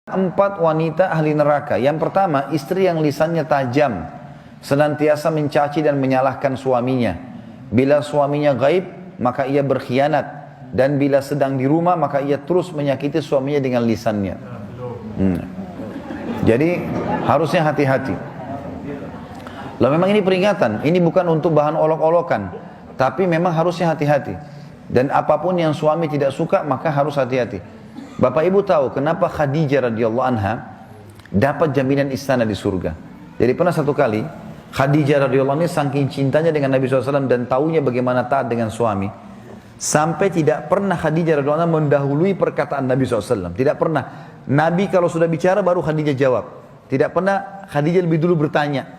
Empat wanita ahli neraka. Yang pertama, istri yang lisannya tajam, senantiasa mencaci dan menyalahkan suaminya. Bila suaminya gaib, maka ia berkhianat. Dan bila sedang di rumah, maka ia terus menyakiti suaminya dengan lisannya. Jadi harusnya hati-hati. Lalu memang ini peringatan, ini bukan untuk bahan olok-olokan, tapi memang harusnya hati-hati. Dan apapun yang suami tidak suka, maka harus hati-hati. Bapak Ibu tahu kenapa Khadijah radhiyallahu anha dapat jaminan istana di surga. Jadi pernah satu kali Khadijah radhiyallahu anha saking cintanya dengan Nabi SAW dan taunya bagaimana taat dengan suami, sampai tidak pernah Khadijah radhiyallahu anha mendahului perkataan Nabi SAW. Tidak pernah. Nabi kalau sudah bicara baru Khadijah jawab. Tidak pernah Khadijah lebih dulu bertanya.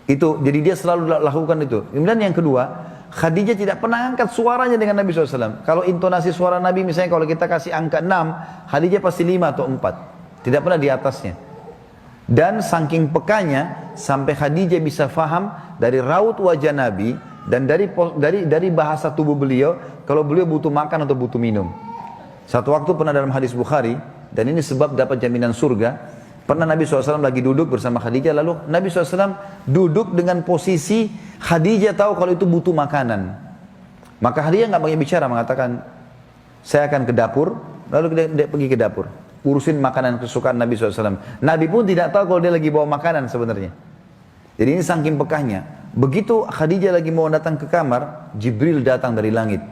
Itu jadi dia selalu lakukan itu. Kemudian yang kedua, Khadijah tidak pernah angkat suaranya dengan Nabi SAW. Kalau intonasi suara Nabi misalnya kalau kita kasih angka 6, Khadijah pasti 5 atau 4. Tidak pernah di atasnya. Dan saking pekanya sampai Khadijah bisa faham dari raut wajah Nabi dan dari bahasa tubuh beliau kalau beliau butuh makan atau butuh minum. Satu waktu pernah dalam hadis Bukhari, dan ini sebab dapat jaminan surga, pernah Nabi SAW lagi duduk bersama Khadijah, lalu Nabi SAW duduk dengan posisi Khadijah tahu kalau itu butuh makanan. Maka Khadijah nggak banyak bicara, mengatakan, saya akan ke dapur, lalu dia pergi ke dapur, urusin makanan kesukaan Nabi SAW. Nabi pun tidak tahu kalau dia lagi bawa makanan sebenarnya. Jadi ini saking pekahnya. Begitu Khadijah lagi mau datang ke kamar, Jibril datang dari langit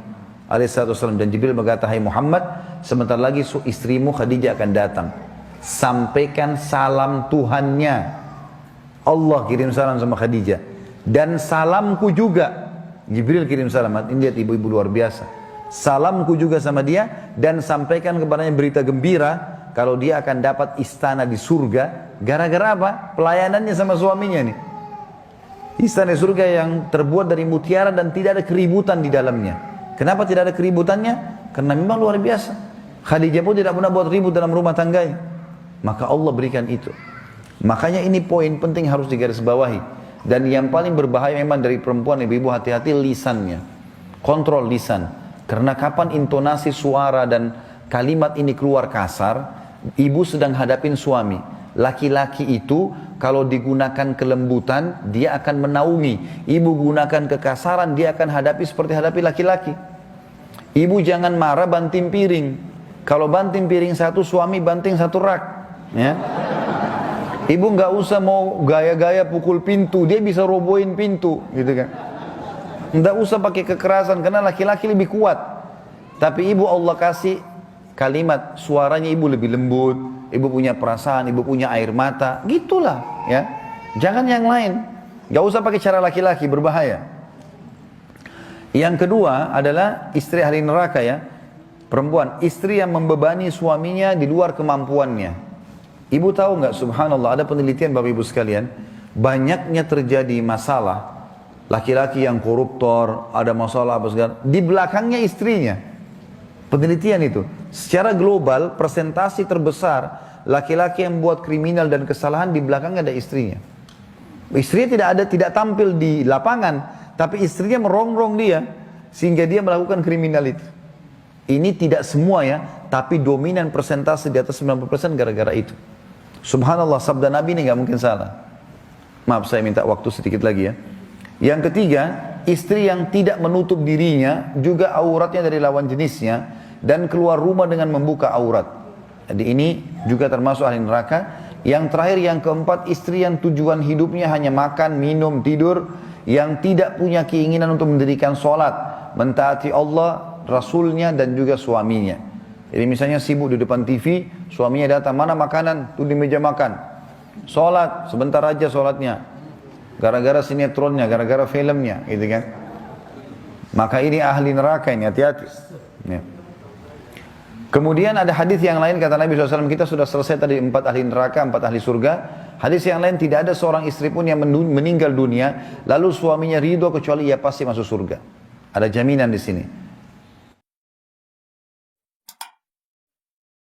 alaihissalam, dan Jibril berkata, hai Muhammad, sebentar lagi istrimu Khadijah akan datang. Sampaikan salam Tuhannya. Allah kirim salam sama Khadijah. Dan salamku juga. Jibril kirim salam. Ini lihat ibu-ibu luar biasa. Salamku juga sama dia. Dan sampaikan kepadanya berita gembira. Kalau dia akan dapat istana di surga. Gara-gara apa? Pelayanannya sama suaminya nih. Istana di surga yang terbuat dari mutiara dan tidak ada keributan di dalamnya. Kenapa tidak ada keributannya? Karena memang luar biasa. Khadijah pun tidak pernah buat ribut dalam rumah tangganya. Maka Allah berikan itu. Makanya ini poin penting harus digarisbawahi. Dan yang paling berbahaya memang dari perempuan, ibu-ibu hati-hati lisannya. Kontrol lisan. Karena kapan intonasi suara dan kalimat ini keluar kasar, ibu sedang hadapin suami. Laki-laki itu kalau digunakan kelembutan, dia akan menaungi. Ibu gunakan kekasaran, dia akan hadapi seperti hadapi laki-laki. Ibu jangan marah banting piring. Kalau banting piring satu, suami banting satu rak. Ya. Ibu nggak usah mau gaya-gaya pukul pintu, dia bisa robohin pintu, gitu kan? Nggak usah pakai kekerasan karena laki-laki lebih kuat. Tapi ibu Allah kasih kalimat, suaranya ibu lebih lembut, ibu punya perasaan, ibu punya air mata, gitulah, ya. Jangan yang lain, nggak usah pakai cara laki-laki, berbahaya. Yang kedua adalah istri ahli neraka, ya, perempuan, istri yang membebani suaminya di luar kemampuannya. Ibu tahu nggak, subhanallah, ada penelitian Bapak Ibu sekalian, banyaknya terjadi masalah, laki-laki yang koruptor, ada masalah apa segala, di belakangnya istrinya. Penelitian itu, secara global, persentasi terbesar, laki-laki yang buat kriminal dan kesalahan, di belakangnya ada istrinya. Istrinya tidak tampil di lapangan, tapi istrinya merongrong dia, sehingga dia melakukan kriminal itu. Ini tidak semua ya, tapi dominan persentase di atas 90% gara-gara itu. Subhanallah, sabda Nabi ini nggak mungkin salah. Maaf, saya minta waktu sedikit lagi ya. Yang ketiga, istri yang tidak menutup dirinya, juga auratnya dari lawan jenisnya, dan keluar rumah dengan membuka aurat. Jadi ini juga termasuk ahli neraka. Yang terakhir, yang keempat, istri yang tujuan hidupnya hanya makan, minum, tidur, yang tidak punya keinginan untuk mendirikan sholat, mentaati Allah, Rasulnya, dan juga suaminya. Jadi misalnya sibuk di depan TV, suaminya datang, mana makanan? Tuh di meja makan. Sholat, sebentar aja sholatnya. Gara-gara sinetronnya, gara-gara filmnya, gitu kan. Maka ini ahli neraka ini, hati-hati. Ya. Kemudian ada hadis yang lain, kata Nabi SAW, kita sudah selesai tadi 4 ahli neraka, 4 ahli surga. Hadis yang lain, tidak ada seorang istri pun yang meninggal dunia, lalu suaminya ridho kecuali ia pasti masuk surga. Ada jaminan di sini.